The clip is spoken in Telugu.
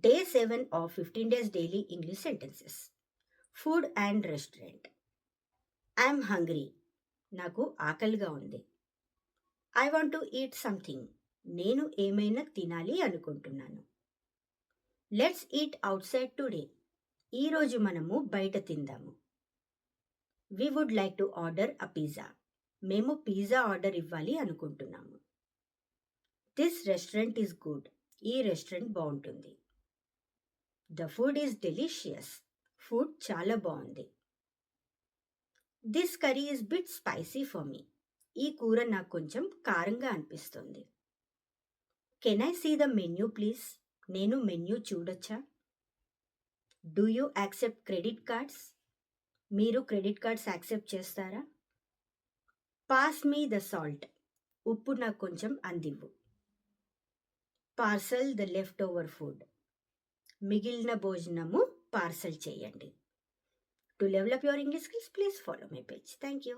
Day 7 of 15 days daily English sentences. Food and restaurant. I'm hungry. నాకు ఆకలిగా ఉంది. I want to eat something. నేను ఏమైనా తినాలి అనుకుంటున్నాను. Let's eat outside today. ఈరోజు మనము బయట తిందాము. We would like to order a pizza. మేము పిజ్జా ఆర్డర్ ఇవ్వాలి అనుకుంటున్నాము. This restaurant is good. ఈ రెస్టారెంట్ బాగుంటుంది. The food is delicious. Food చాలా బాగుంది. This curry is bit spicy for me. ఈ కూర నాకు కొంచెం కారంగా అనిపిస్తుంది. Can I see the menu please? నేను మెన్యూ చూడొచ్చా? Do you accept credit cards? మీరు క్రెడిట్ కార్డ్స్ యాక్సెప్ట్ చేస్తారా? Pass me the salt. ఉప్పు నాకు కొంచెం అందివ్వు. Parcel the left over food. మిగిలిన భోజనము పార్సల్ చేయండి. To develop your English skills, please follow my page. Thank you.